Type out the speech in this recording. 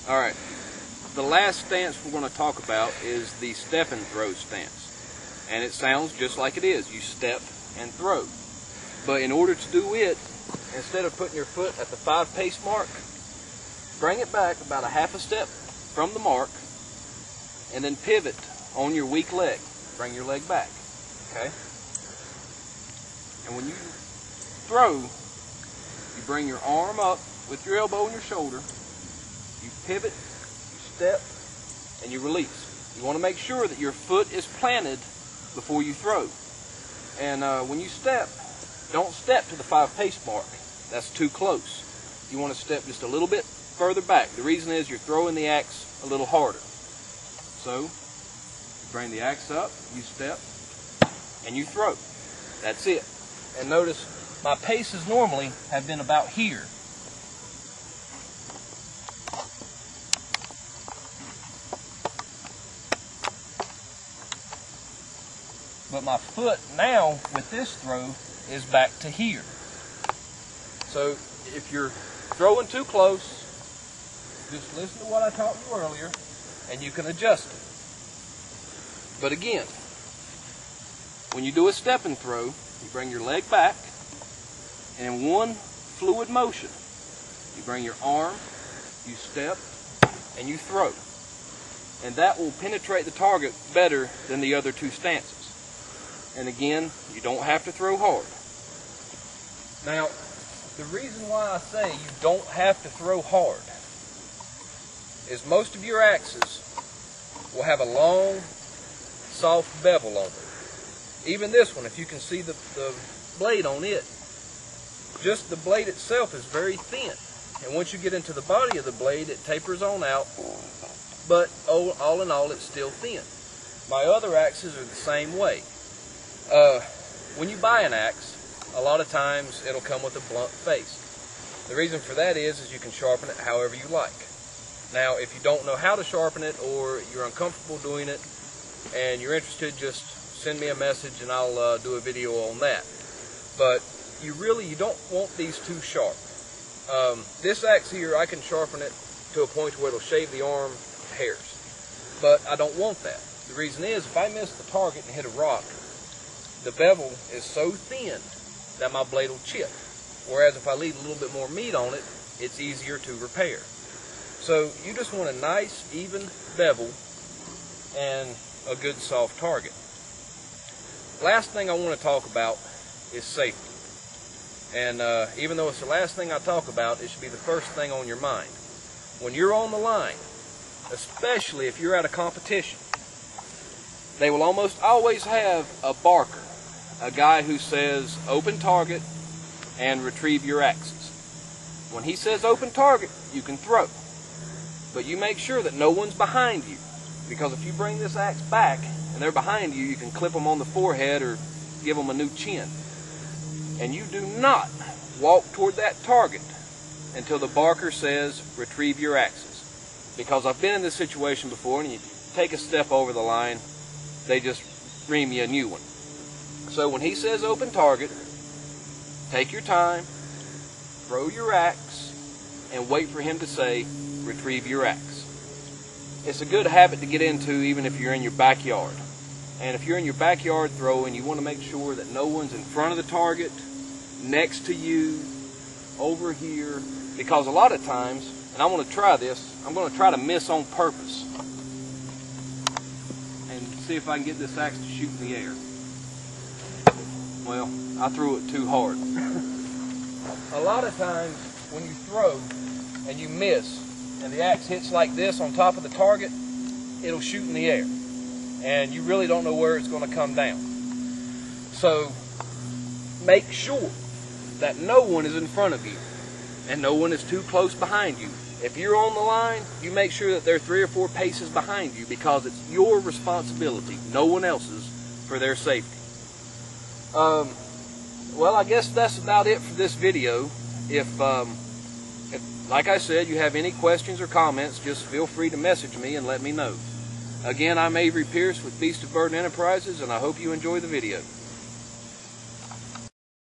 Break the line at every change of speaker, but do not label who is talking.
Alright, the last stance we're going to talk about is the step and throw stance. And it sounds just like it is. You step and throw. But in order to do it, instead of putting your foot at the 5 pace mark, bring it back about a half a step from the mark, and then pivot on your weak leg. Bring your leg back, okay? And when you throw, you bring your arm up with your elbow and your shoulder, you pivot, you step, and you release. You want to make sure that your foot is planted before you throw. And when you step, don't step to the 5 pace mark. That's too close. You want to step just a little bit further back. The reason is you're throwing the axe a little harder. So, you bring the axe up, you step, and you throw. That's it. And notice my paces normally have been about here. But my foot now with this throw is back to here. So if you're throwing too close, just listen to what I taught you earlier and you can adjust it. But again, when you do a step and throw, you bring your leg back, and in one fluid motion, you bring your arm, you step, and you throw. And that will penetrate the target better than the other two stances. And again, you don't have to throw hard. Now, the reason why I say you don't have to throw hard is most of your axes will have a long, soft bevel on them. Even this one, if you can see the blade on it, just the blade itself is very thin. And once you get into the body of the blade, it tapers on out, but all in all, it's still thin. My other axes are the same way. When you buy an axe, a lot of times it'll come with a blunt face. The reason for that is you can sharpen it however you like. Now, if you don't know how to sharpen it or you're uncomfortable doing it and you're interested, just send me a message and I'll do a video on that. But you don't want these too sharp. This axe here, I can sharpen it to a point where it'll shave the arm hairs. But I don't want that. The reason is, if I miss the target and hit a rock, the bevel is so thin that my blade will chip. Whereas if I leave a little bit more meat on it, it's easier to repair. So you just want a nice, even bevel and a good soft target. Last thing I want to talk about is safety. And even though it's the last thing I talk about, it should be the first thing on your mind. When you're on the line, especially if you're at a competition, they will almost always have a barker, a guy who says open target and retrieve your axes. When he says open target, you can throw. But you make sure that no one's behind you, because if you bring this axe back and they're behind you, you can clip them on the forehead or give them a new chin. And you do not walk toward that target until the barker says retrieve your axes. Because I've been in this situation before, and you take a step over the line, they just ream you a new one. So when he says open target, take your time, throw your axe, and wait for him to say retrieve your axe. It's a good habit to get into even if you're in your backyard. And if you're in your backyard throwing, you want to make sure that no one's in front of the target, next to you, over here, because a lot of times, and I want to try this, I'm going to try to miss on purpose and see if I can get this axe to shoot in the air. Well, I threw it too hard. A lot of times when you throw and you miss and the axe hits like this on top of the target, it'll shoot in the air. And you really don't know where it's going to come down. So make sure that no one is in front of you and no one is too close behind you. If you're on the line, you make sure that they're 3 or 4 paces behind you, because it's your responsibility, no one else's, for their safety. Well, I guess that's about it for this video. If, like I said, you have any questions or comments, just feel free to message me and let me know. Again, I'm Avery Pierce with Beast of Burden Enterprises, and I hope you enjoy the video.